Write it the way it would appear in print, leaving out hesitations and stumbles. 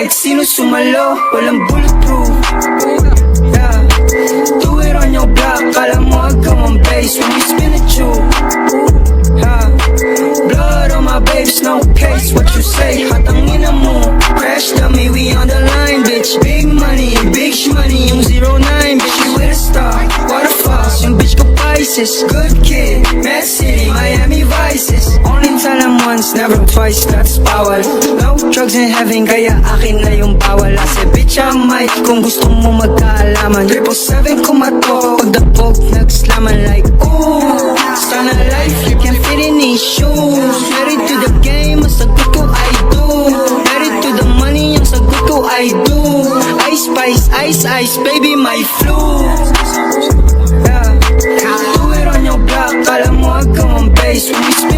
kahit sino sumalo, walang bulletproof. Yeah, do it on your block, kala mo agam ang base when we spin at you. Yeah, blood on my babes, no case, what you say, hatangin na mo. Crash dummy, we on the line, bitch. Big money, big shmoney, yung 09, bitch, you with a star. Waterfalls, yung bitch ko Pisces. Good kid, Mad City, Miami Vices. Only tell them once, never twice, that's bawal. No drugs in heaven, kaya akin na yung bawal. I said, bitch, I might, kung gusto mo magkaalaman. 777 kumato, pagdapog, nagslaman like, ooh. Sana life, you can fit in these shoes. Married to the game, ang sagot ko, I do. Married to the money, ang sagot ko, I do. Ice spice, ice, baby, my flu. Yeah, do it on your block, kala mo agam ang base when we spin